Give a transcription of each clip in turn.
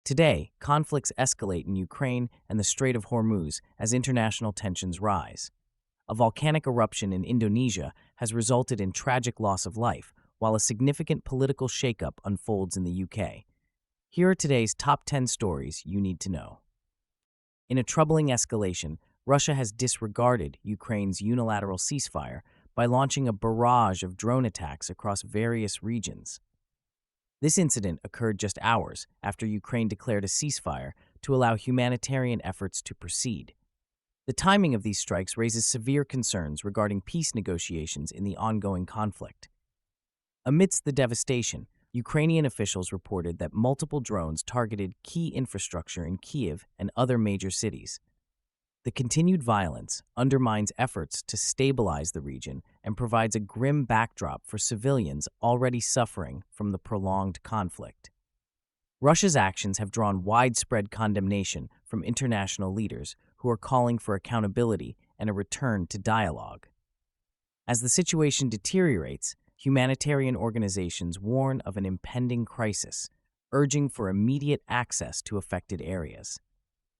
Today, conflicts escalate in Ukraine and the Strait of Hormuz as international tensions rise. A volcanic eruption in Indonesia has resulted in tragic loss of life, while a significant political shakeup unfolds in the UK. Here are today's top 10 stories you need to know. In a troubling escalation, Russia has disregarded Ukraine's unilateral ceasefire by launching a barrage of drone attacks across various regions. This incident occurred just hours after Ukraine declared a ceasefire to allow humanitarian efforts to proceed. The timing of these strikes raises severe concerns regarding peace negotiations in the ongoing conflict. Amidst the devastation, Ukrainian officials reported that multiple drones targeted key infrastructure in Kyiv and other major cities. The continued violence undermines efforts to stabilize the region and provides a grim backdrop for civilians already suffering from the prolonged conflict. Russia's actions have drawn widespread condemnation from international leaders who are calling for accountability and a return to dialogue. As the situation deteriorates, humanitarian organizations warn of an impending crisis, urging for immediate access to affected areas.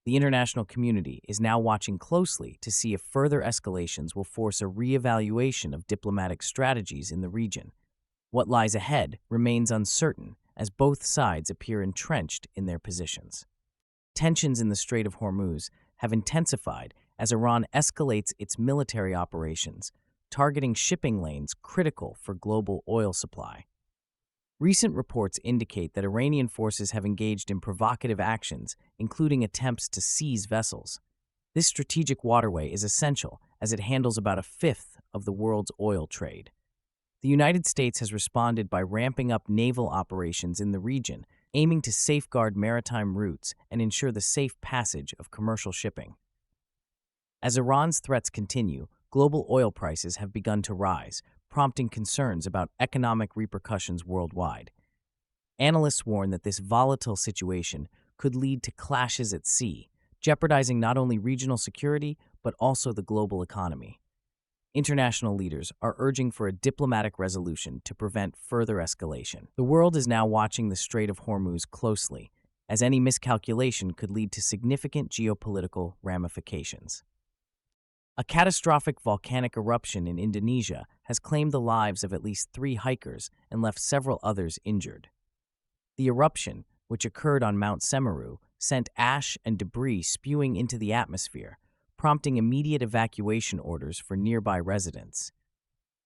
The international community is now watching closely to see if further escalations will force a reevaluation of diplomatic strategies in the region. What lies ahead remains uncertain as both sides appear entrenched in their positions. Tensions in the Strait of Hormuz have intensified as Iran escalates its military operations, targeting shipping lanes critical for global oil supply. Recent reports indicate that Iranian forces have engaged in provocative actions, including attempts to seize vessels. This strategic waterway is essential as it handles about a fifth of the world's oil trade. The United States has responded by ramping up naval operations in the region, aiming to safeguard maritime routes and ensure the safe passage of commercial shipping. As Iran's threats continue, global oil prices have begun to rise, prompting concerns about economic repercussions worldwide. Analysts warn that this volatile situation could lead to clashes at sea, jeopardizing not only regional security but also the global economy. International leaders are urging for a diplomatic resolution to prevent further escalation. The world is now watching the Strait of Hormuz closely, as any miscalculation could lead to significant geopolitical ramifications. A catastrophic volcanic eruption in Indonesia has claimed the lives of at least 3 hikers and left several others injured. The eruption, which occurred on Mount Semeru, sent ash and debris spewing into the atmosphere, prompting immediate evacuation orders for nearby residents.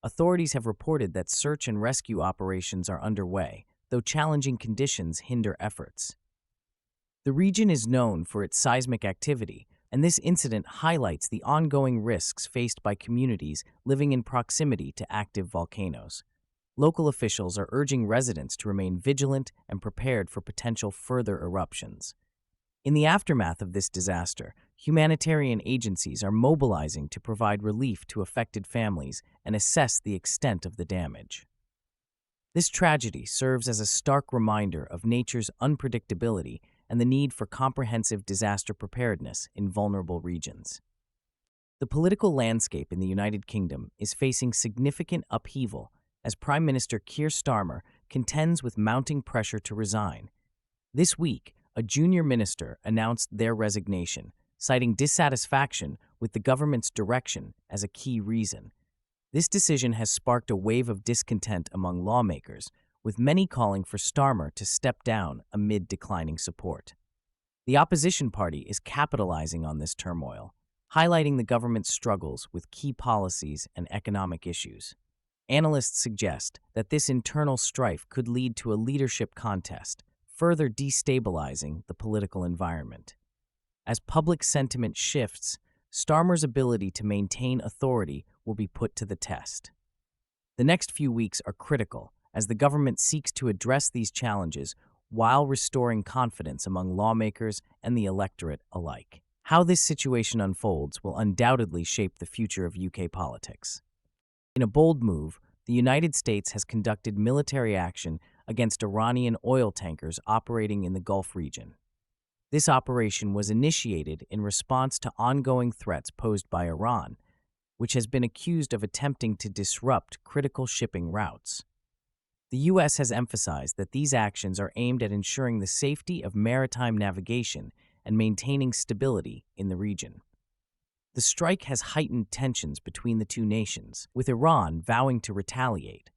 Authorities have reported that search and rescue operations are underway, though challenging conditions hinder efforts. The region is known for its seismic activity, and this incident highlights the ongoing risks faced by communities living in proximity to active volcanoes. Local officials are urging residents to remain vigilant and prepared for potential further eruptions. In the aftermath of this disaster, humanitarian agencies are mobilizing to provide relief to affected families and assess the extent of the damage. This tragedy serves as a stark reminder of nature's unpredictability and the need for comprehensive disaster preparedness in vulnerable regions. The political landscape in the United Kingdom is facing significant upheaval as Prime Minister Keir Starmer contends with mounting pressure to resign. This week, a junior minister announced their resignation, citing dissatisfaction with the government's direction as a key reason. This decision has sparked a wave of discontent among lawmakers, with many calling for Starmer to step down amid declining support. The opposition party is capitalizing on this turmoil, highlighting the government's struggles with key policies and economic issues. Analysts suggest that this internal strife could lead to a leadership contest, further destabilizing the political environment. As public sentiment shifts, Starmer's ability to maintain authority will be put to the test. The next few weeks are critical as the government seeks to address these challenges while restoring confidence among lawmakers and the electorate alike. How this situation unfolds will undoubtedly shape the future of UK politics. In a bold move, the United States has conducted military action against Iranian oil tankers operating in the Gulf region. This operation was initiated in response to ongoing threats posed by Iran, which has been accused of attempting to disrupt critical shipping routes. The U.S. has emphasized that these actions are aimed at ensuring the safety of maritime navigation and maintaining stability in the region. The strike has heightened tensions between the two nations, with Iran vowing to retaliate.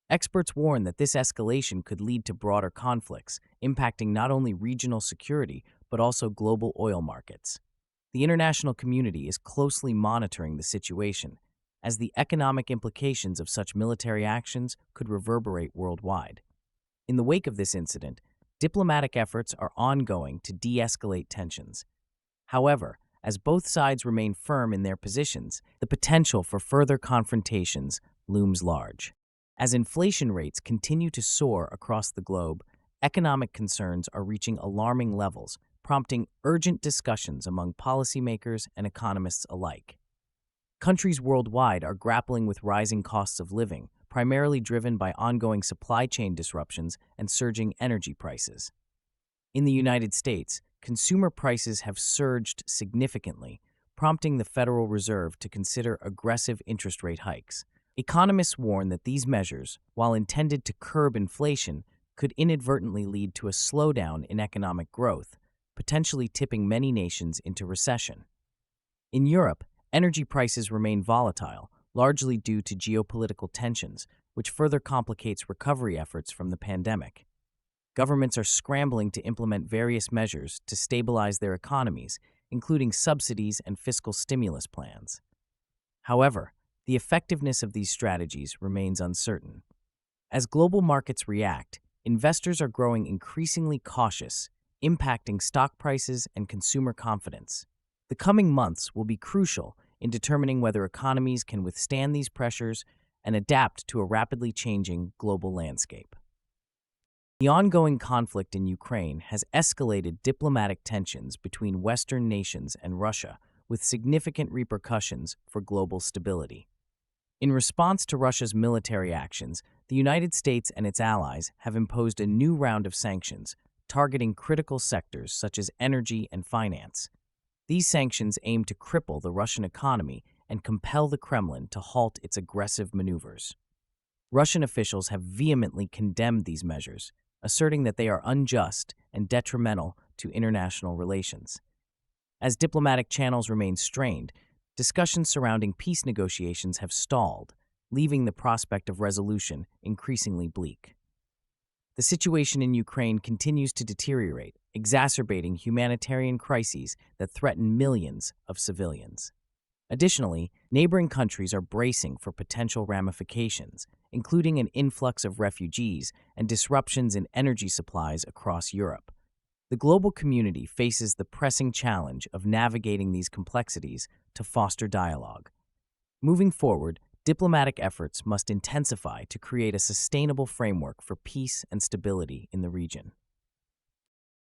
Experts warn that this escalation could lead to broader conflicts, impacting not only regional security but also global oil markets. The international community is closely monitoring the situation, as the economic implications of such military actions could reverberate worldwide. In the wake of this incident, diplomatic efforts are ongoing to de-escalate tensions. However, as both sides remain firm in their positions, the potential for further confrontations looms large. As inflation rates continue to soar across the globe, economic concerns are reaching alarming levels, prompting urgent discussions among policymakers and economists alike. Countries worldwide are grappling with rising costs of living, primarily driven by ongoing supply chain disruptions and surging energy prices. In the United States, consumer prices have surged significantly, prompting the Federal Reserve to consider aggressive interest rate hikes. Economists warn that these measures, while intended to curb inflation, could inadvertently lead to a slowdown in economic growth, potentially tipping many nations into recession. In Europe, energy prices remain volatile, largely due to geopolitical tensions, which further complicates recovery efforts from the pandemic. Governments are scrambling to implement various measures to stabilize their economies, including subsidies and fiscal stimulus plans. However, the effectiveness of these strategies remains uncertain. As global markets react, investors are growing increasingly cautious, impacting stock prices and consumer confidence. The coming months will be crucial in determining whether economies can withstand these pressures and adapt to a rapidly changing global landscape. The ongoing conflict in Ukraine has escalated diplomatic tensions between Western nations and Russia, with significant repercussions for global stability. In response to Russia's military actions, the United States and its allies have imposed a new round of sanctions, targeting critical sectors such as energy and finance. These sanctions aim to cripple the Russian economy and compel the Kremlin to halt its aggressive maneuvers. Russian officials have vehemently condemned these measures, asserting that they are unjust and detrimental to international relations. As diplomatic channels remain strained, discussions surrounding peace negotiations have stalled, leaving the prospect of resolution increasingly bleak. The situation in Ukraine continues to deteriorate, exacerbating humanitarian crises that threaten millions of civilians. Additionally, neighboring countries are bracing for potential ramifications, including an influx of refugees and disruptions in energy supplies across Europe. The global community faces the pressing challenge of navigating these complexities to foster dialogue. Moving forward, diplomatic efforts must intensify to create a sustainable framework for peace and stability in the region.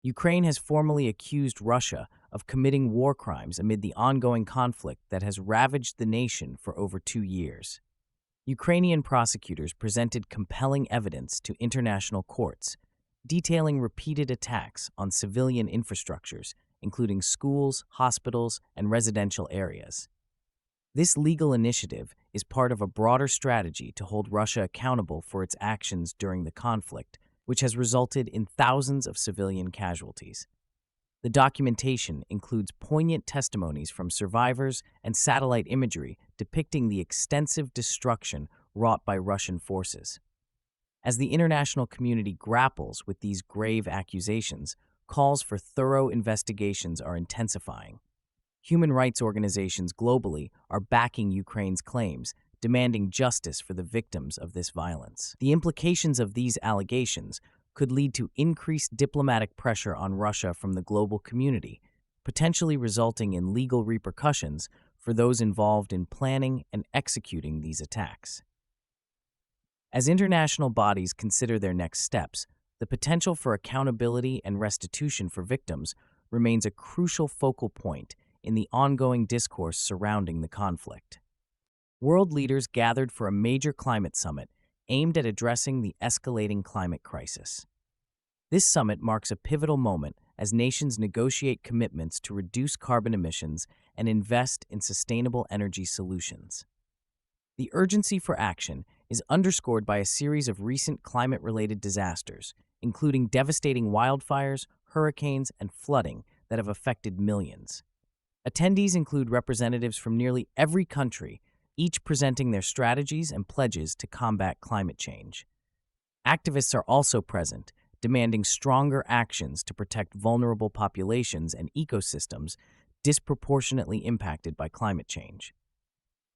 Ukraine has formally accused Russia of committing war crimes amid the ongoing conflict that has ravaged the nation for over 2 years. Ukrainian prosecutors presented compelling evidence to international courts, detailing repeated attacks on civilian infrastructures, including schools, hospitals, and residential areas. This legal initiative is part of a broader strategy to hold Russia accountable for its actions during the conflict, which has resulted in thousands of civilian casualties. The documentation includes poignant testimonies from survivors and satellite imagery depicting the extensive destruction wrought by Russian forces. As the international community grapples with these grave accusations, calls for thorough investigations are intensifying. Human rights organizations globally are backing Ukraine's claims, demanding justice for the victims of this violence. The implications of these allegations could lead to increased diplomatic pressure on Russia from the global community, potentially resulting in legal repercussions for those involved in planning and executing these attacks. As international bodies consider their next steps, the potential for accountability and restitution for victims remains a crucial focal point in the ongoing discourse surrounding the conflict. World leaders gathered for a major climate summit aimed at addressing the escalating climate crisis. This summit marks a pivotal moment as nations negotiate commitments to reduce carbon emissions and invest in sustainable energy solutions. The urgency for action is underscored by a series of recent climate-related disasters, including devastating wildfires, hurricanes, and flooding that have affected millions. Attendees include representatives from nearly every country, each presenting their strategies and pledges to combat climate change. Activists are also present, demanding stronger actions to protect vulnerable populations and ecosystems disproportionately impacted by climate change.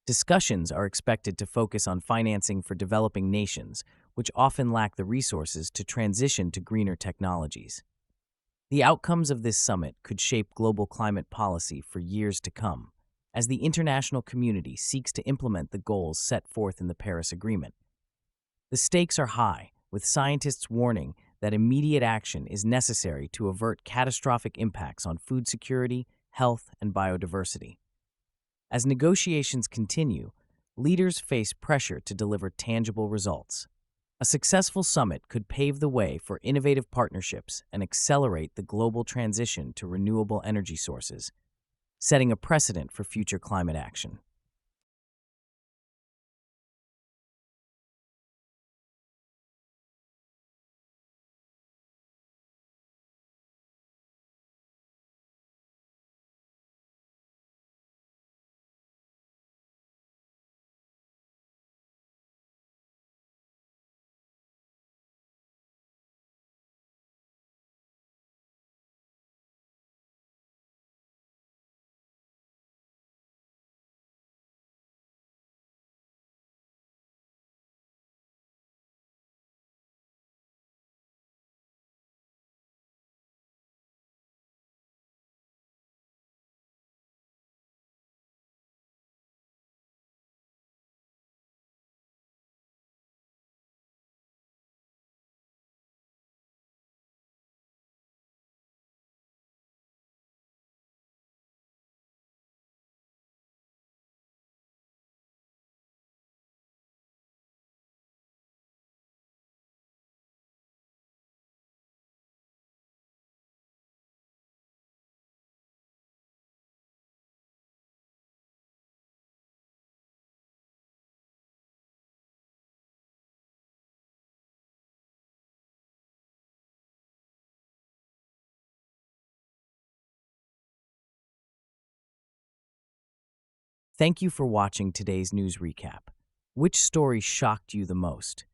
Discussions are expected to focus on financing for developing nations, which often lack the resources to transition to greener technologies. The outcomes of this summit could shape global climate policy for years to come, as the international community seeks to implement the goals set forth in the Paris Agreement. The stakes are high, with scientists warning that immediate action is necessary to avert catastrophic impacts on food security, health, and biodiversity. As negotiations continue, leaders face pressure to deliver tangible results. A successful summit could pave the way for innovative partnerships and accelerate the global transition to renewable energy sources, setting a precedent for future climate action. Thank you for watching today's news recap. Which story shocked you the most?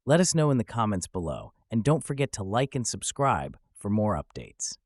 Let us know in the comments below, and don't forget to like and subscribe for more updates.